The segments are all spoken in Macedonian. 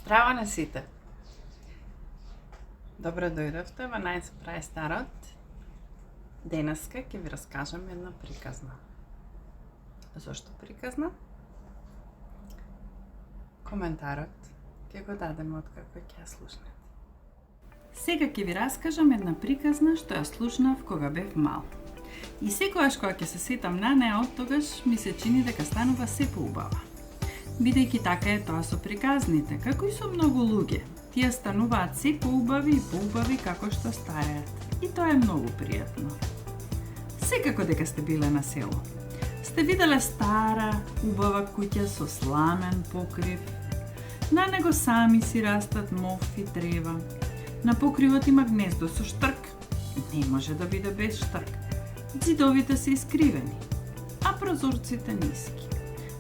Здраво на сите! Добро дојдовте во Нај се прави старот. Денеска ќе ви раскажам една приказна. Зошто приказна? Коментарот ќе го дадеме откако ќе ја слушнете. Сега ќе ви раскажам една приказна што ја слушнав кога бев мал. И секогаш кога ќе се сетам на неа, оттогаш ми се чини дека станува се поубава. Бидејќи така е тоа со приказните, како и со многу луѓе. Тие стануваат се поубави и поубави како што стареат. И тоа е многу пријатно. Секако дека сте биле на село. Сте виделе стара, убава куќа со сламен покрив. На него сами си растат мов и трева. На покривот има гнездо со штрк. Не може да биде без штрк. Ѕидовите се искривени, а прозорците ниски.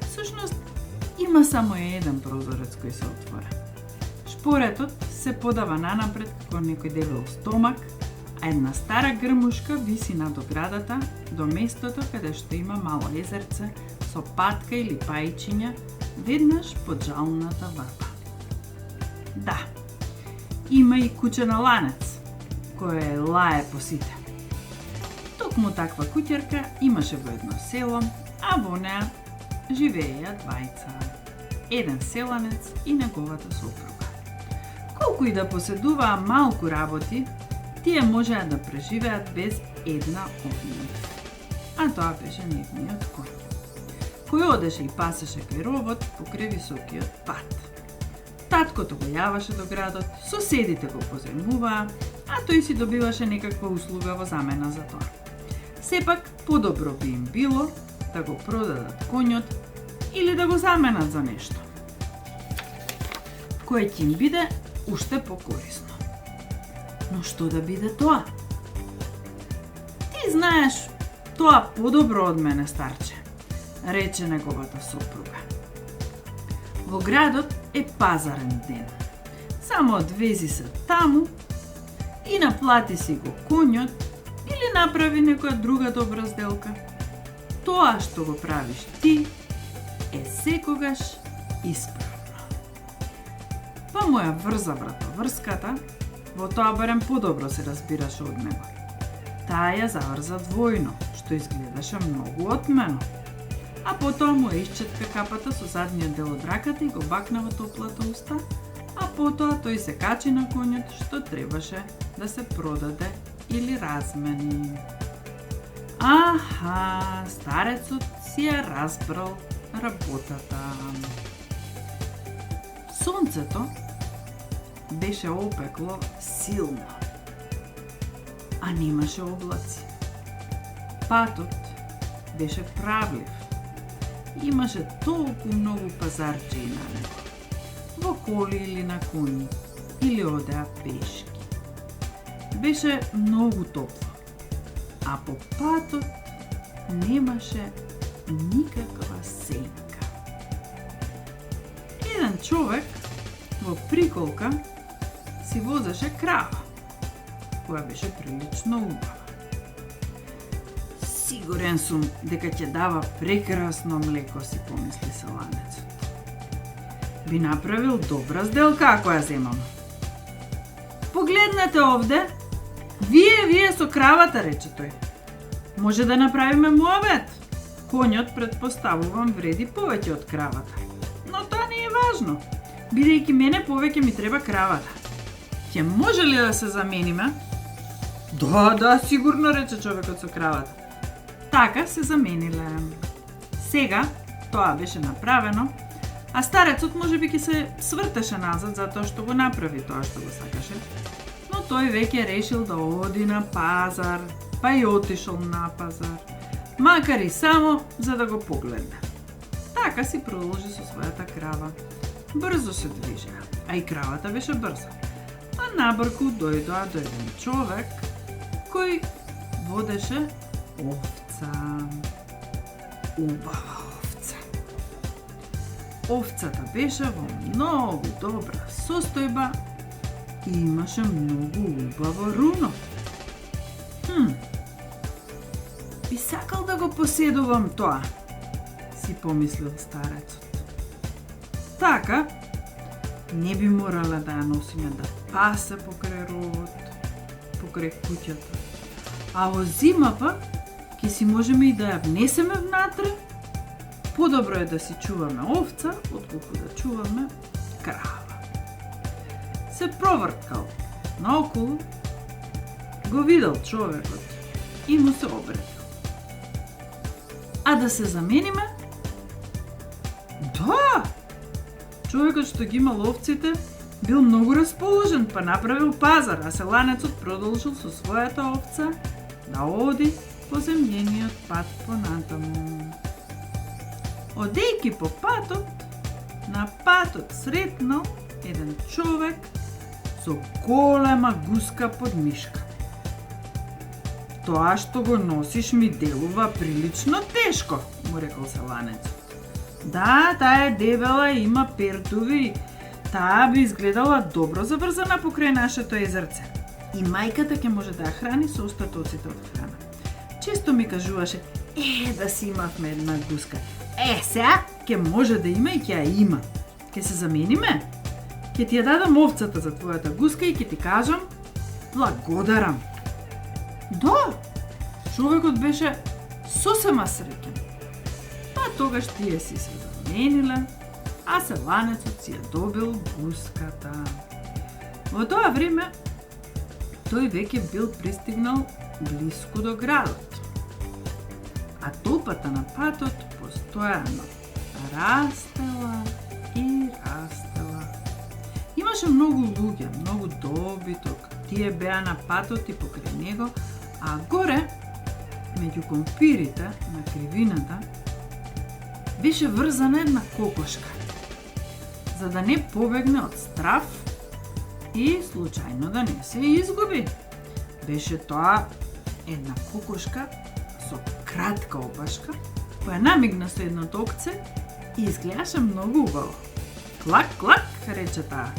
Всушност, има само еден прозорец кој се отвора. Шпоретот се подава нанапред како некој дебел стомак, а една стара грмушка виси над оградата до местото каде што има мало езерце со патка или пајчиња веднаш под жалната врба. Да, има и куќа на ланец, кој лае по сите. Токму таква куќерка имаше во едно село, а во неа живееја двајца. Еден селанец и неговата сопруга. Колку и да поседуваа малку работи, тие можеа да преживеат без една од нив. А тоа беше нивниот коњ, кој одеше и пасеше кај ровот покрај високиот пат. Таткото го јаваше до градот, соседите го позајмуваа, а тој си добиваше некаква услуга во замена за тоа. Сепак, подобро би им било да го продадат коњот или да го заменат за нешто, кое ќе им биде уште покорисно. Но што да биде тоа? Ти знаеш тоа подобро од мене, старче, рече неговата сопруга. Во градот е пазарен ден. Само одвези се таму и наплати си го коњот или направи некоја друга добра сделка. Тоа што го правиш ти е секогаш исправно. Па моја врза вратоврската, во тоа барем подобро се разбираше од него. Таа ја заврза двојно, што изгледаше многу отмено. А потоа му исчетка капата со задниот дел од раката и го бакна во топлата уста, а потоа тој се качи на коњот што требаше да се продаде или размени. Аха, старецот си ја разбрал работата. Сонцето беше опекло силно, а немаше облаци. Патот беше правлив. Имаше толку многу пазарџии на него. Во коли или на коњи, или одеа пешки. Беше многу топло, а по патот немаше никаква сенка. Еден човек во приколка си возеше крава, која беше прилично убава. Сигурен сум дека ќе дава прекрасно млеко, си помисли селанецот. Би направил добра сделка ако ја земам. Погледнете овде, вие со кравата, рече тој. Може да направиме муабет. Коњот, предпоставувам, вреди повеќе од кравата. Но тоа не е важно, бидејќи мене повеќе ми треба кравата. Ќе може ли да се замениме? Да, сигурно, рече човекот со кравата. Така се замениле. Сега тоа беше направено, а старецот можеби ќе се свртеше назад затоа што го направи тоа што го сакаше. Но тој веќе решил да оди на пазар, па и отишол на пазар, макар и само за да го погледне. Така си продолжи со својата крава. Брзо се движеа, а и кравата беше брза. А набрку дојдоа до еден човек кој водеше овца. Убава овца. Овцата беше во многу добра состојба и имаше многу убаво руно. Би сакал да го поседувам тоа, си помислил старецот. Така, не би морала да ја носиме да пасе покрај ровот, покрај куќата. А во зима па, ќе си можеме и да ја внесеме внатре. Подобро е да си чуваме овца, отколку да чуваме крава. Се проврткал наоколу, го видел човекот и му се обредил. А да се замениме? Да! Човекот што ги имал овците бил многу расположен, па направил пазар, а селанецот продолжил со својата овца да оди по земјениот пат понатаму. Одејќи по патот, на патот сретнал еден човек со голема гуска под мишка. Тоа што го носиш ми делува прилично тешко, му рекол селанецот. Да, таа е дебела и има пертови. Таа би изгледала добро заврзана покрај нашето езерце. И мајката ќе може да ја храни со остатоците од храна. Често ми кажуваше, да си имавме една гуска. Сега ќе може да има и ќе ја има. Ќе се замениме? Ќе ти ја дадам овцата за твојата гуска и ќе ти кажам благодарам. Да, човекот беше сосема среќен. Па тогаш тие си се замениле, а селанецот си ја добил гуската. Во тоа време, тој веќе бил пристигнал блиску до градот. А толпата на патот постојано растела и растела. Имаше многу луѓе, многу добиток. Тие беа на патот и покрај него, а горе, меѓу компирите на кривината, беше врзана една кокошка, за да не побегне од страв и случајно да не се изгуби. Беше тоа една кокошка со кратка опашка, која намигна со едното окце и изгледаше многу убаво. Клак, клак, рече таа.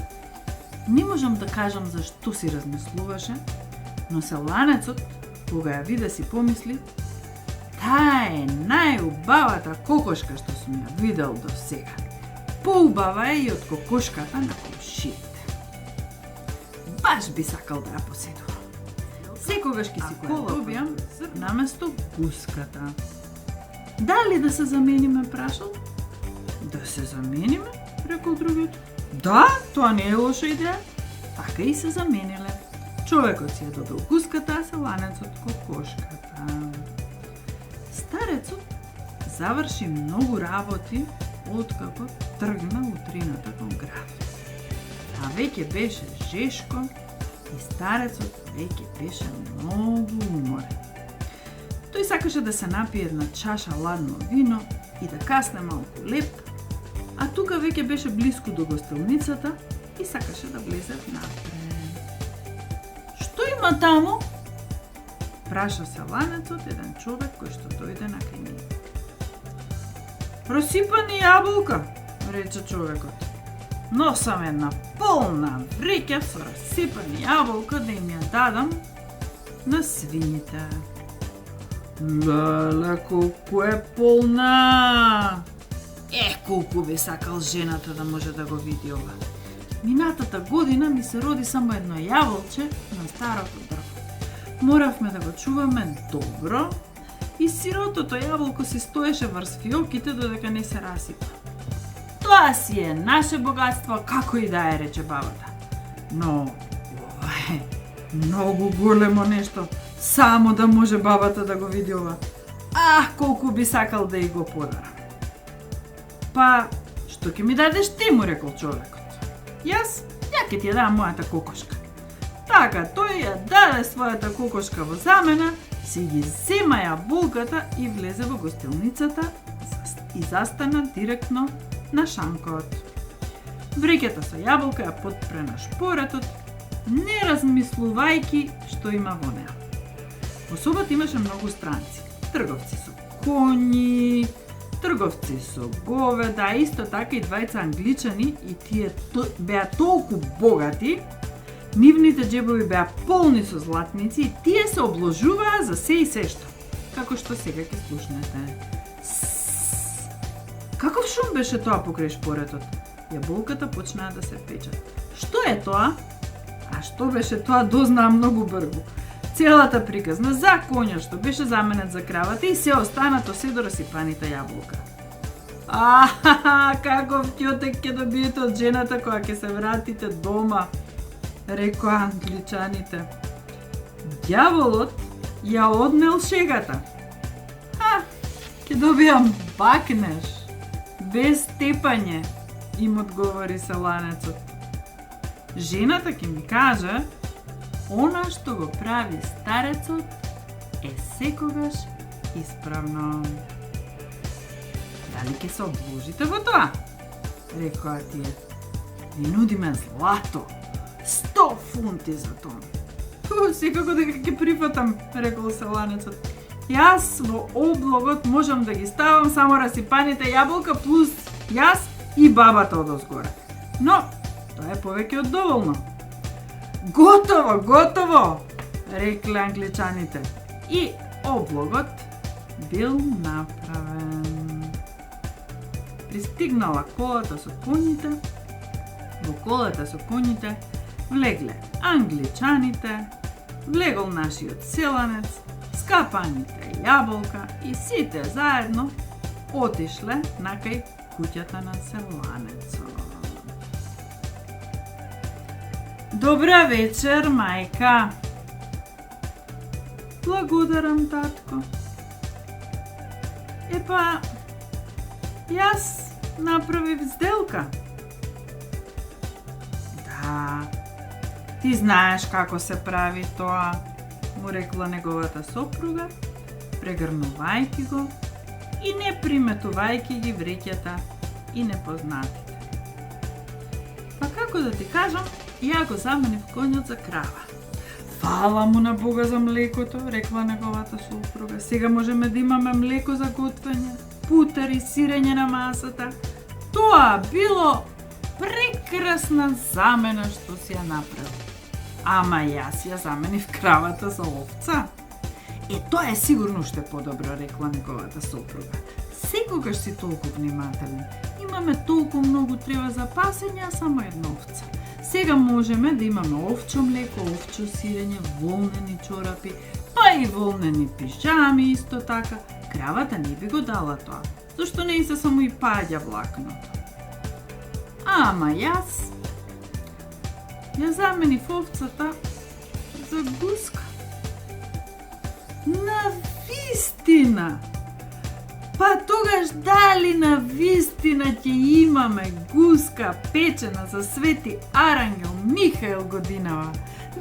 Не можам да кажам зашто си размислуваше, но селанецот, кога ја виде си помисли, таа е најубавата кокошка што сум ја видел до сега. Поубава е и од кокошката на комшиите. Баш би сакал да ја поседува. Секогаш ки си кола добијам наместо гуската. Дали да се замениме, прашал? Да се замениме, рекол другиот. Да, тоа не е лоша идеја. Така и се замениле. Човекот си ја добил гуската, а селанецот кокошката. Старецот заврши многу работи откако тргна утрината кон град. А веќе беше жешко и старецот веќе беше многу уморен. Тој сакаше да се напие една чаша ладно вино и да касне малку леп, а тука веќе беше блиску до гостилницата и сакаше да влезе внатре. Што има таму? Праша селанецот еден човек кој што дојде на кај него. Просипани јаболка, рече човекот. Носам една полна вреќа со расипани јаболка да им ја дадам на свињите. Леле, колку е полна! Колку би сакал жената да може да го види ова. Минатата година ми се роди само едно јаволче на старото дрво. Моравме да го чуваме добро и сиротото јаволко си стоеше врз фиоките додека не се расипа. Тоа си е наше богатство, како и да е, рече бабата. Но ова е многу големо нешто, само да може бабата да го види ова. Колку би сакал да и го подарам. Па, што ќе ми дадеш ти, му рекол човекот. Јас, ја ќе ти ја дам мојата кокошка. Така, тој ја даде својата кокошка во замена, си ги зема јаболката и влезе во гостилницата и застана директно на шанкот. Вреќата со јаболка ја потпре на шпоретот, не размислувајќи што има во неа. Во собата имаше многу странци, трговци со коњи, трговци со говеда, исто така и двајца англичани, и тие беа толку богати, нивните џебови беа полни со златници и тие се обложуваа за се и се што, како што сега ќе слушнете. Каков шум беше тоа покрај шпоретот? јаболката почнаа да се печат. Што е тоа? А што беше тоа, дознаа многу брзо. Целата приказна за коња што беше заменет за кравата и се останато се до расипаните јаболка. Каков ќотек ќе добиете од жената кога ќе се вратите дома, рекоа англичаните. Дјаволот ја однел шегата. Ќе добијам бакнеш, без тепање, им одговори селанецот. Жената ќе ми каже, она што го прави старецот е секогаш исправно. Дали ќе се обложите во тоа? Рекоа тие. Ви нудиме злато, 100 фунти за тоа. Секако дека ќе прифатам, рекол селанецот. Јас во облогот можам да ги ставам само расипаните јаболка плюс јас и бабата одозгоре. Но, тоа е повеќе од доволно. Готово, рекле англичаните. И облогот бил направен. Пристигнала колата со коњите. Во колата со коњите влегле англичаните, влегол нашиот селанец, скапаните јаболка и сите заедно отишле накај куќата на селанецот. Добра вечер, мајка. Благодарам, татко. Епа, јас направив сделка. Да, ти знаеш како се прави тоа, му рекла неговата сопруга, прегрнувајќи го и не приметувајќи ги вреќата и непознатите. Па како да ти кажам, ја го заменив коњот за крава. Фала му на Бога за млекото, рекла неговата сопруга. Сега можеме да имаме млеко за готвење, путер и сирење на масата. Тоа било прекрасна замена што си ја направил. Ама јас ја заменив кравата за овца. Тоа е сигурно уште подобро, рекла неговата сопруга. Секогаш си толку внимателен. Имаме толку многу треба за пасење, а само една овца. Сега можеме да имаме овчо млеко, овчо сирење, волнени чорапи, па и волнени пижами исто така. Кравата не би го дала тоа, зашто не се само и паѓа влакното. Ама јас ја заменив овцата за гуска. На вистина! Па тогаш дали на вистина ќе имаме гуска печена за Свети Арангел Михаел годинава?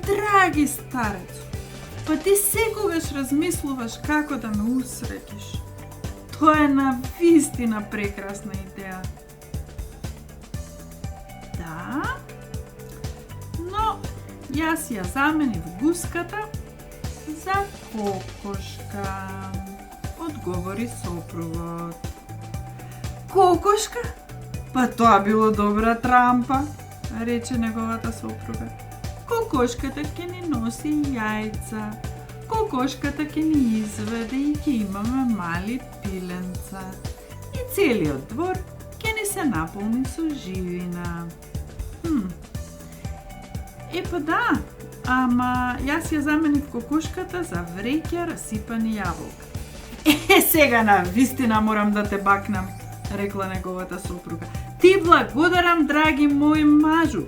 Драги старецу, па ти секогаш размислуваш како да ме усреќиш. Тоа е на вистина прекрасна идеја. Да, но јас ја заменив гуската за кокошка, одговори сопругот. Кокошка? Па тоа било добра трампа, рече неговата сопруга. Кокошката ќе ни носи јајца. Кокошката ќе ни изведе и ќе имаме мали пиленца. И целиот двор ќе ни се наполни со живина. Епа да, ама јас ја заменив кокошката за вреќа расипани јаболка. Сега на вистина морам да те бакнам, рекла неговата сопруга. Ти благодарам, драги мој мажу.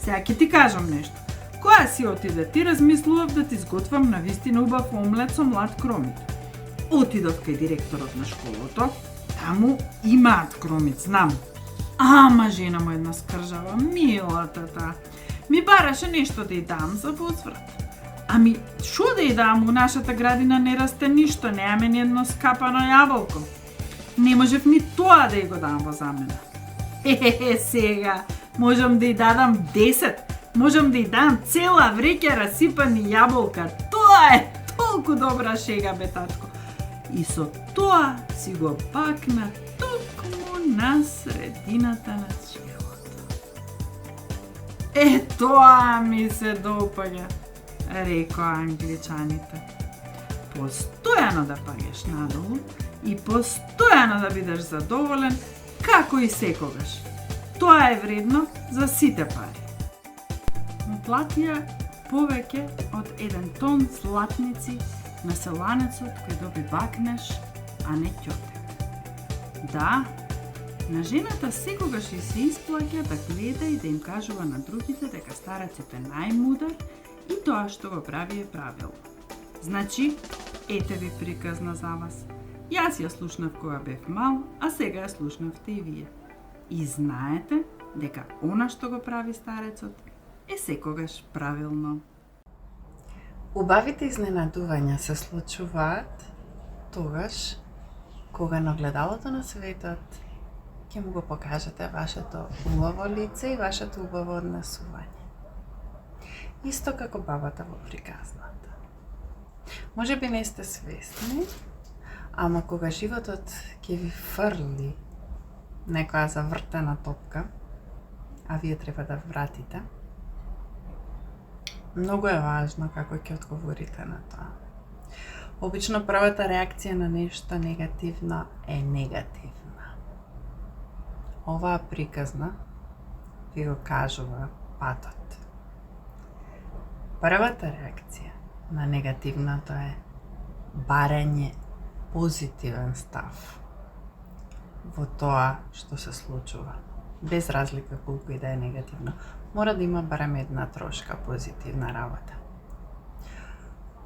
Сега ќе ти кажам нешто. Кога си отиде, ти размислував да ти сготвам на вистина убав омлет со млад кромит. Отидов кај директорот на школото, таму имаат кромит, знам. Ама жена му една скржава, милата та. Ми бараше нешто да ја дам за возврат. Ами, шо да ја дам, у нашата градина не расте ништо, неаме ни едно скапано јаболко. Не можев ни тоа да ја го дам во замена. Сега, можам да ја дадам 10, можам да ја дам цела вреќа расипани јаболка. Тоа е толку добра шега, бе татко. И со тоа си го пакна токму на средината на челото. Тоа ми се допаѓа, рекоа англичаните. Постојано да паѓаш надолу и постојано да бидеш задоволен, како и секогаш. Тоа е вредно за сите пари. Му платија повеќе од 1 тон златници на селанецот кој доби бакнеш, а не ќотек. Да, на жената секогаш и се исплаќа да гледа и да им кажува на другите дека старецот е најмудар и тоа што го прави е правилно. Значи, ете ви приказна за вас. Јас ја слушнав кога бев мал, а сега ја слушнавте и вие. И знаете дека она што го прави старецот е секогаш правилно. Убавите изненадувања се случуваат тогаш кога на огледалото на светот ќе му го покажете вашето убаво лице и вашето убаво однесување. Исто како бабата во приказната. Може би не сте свесни, ама кога животот ќе ви фрли некоја завртена топка, а вие треба да вратите, многу е важно како ќе одговорите на тоа. Обично првата реакција на нешто негативно е негативна. Оваа приказна ви го кажува патот. Првата реакција на негативното е барање позитивен став во тоа што се случува. Без разлика колку и да е негативно. Мора да има барем една трошка позитивна работа.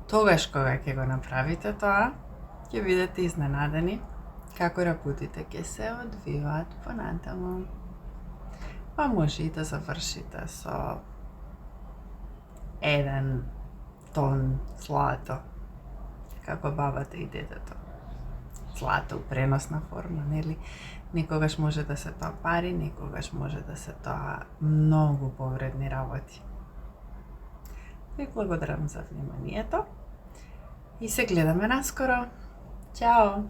Тогаш кога ќе го направите тоа, ќе бидете изненадени како работите ќе се одвиваат понатаму. Па може и да завршите со 1 тон злато, како бабата и детето. Злато у преносна форма, нели? Некогаш може да се тоа пари, некогаш може да се тоа многу повредни работи. Ви благодарам за вниманието и се гледаме наскоро. Чао!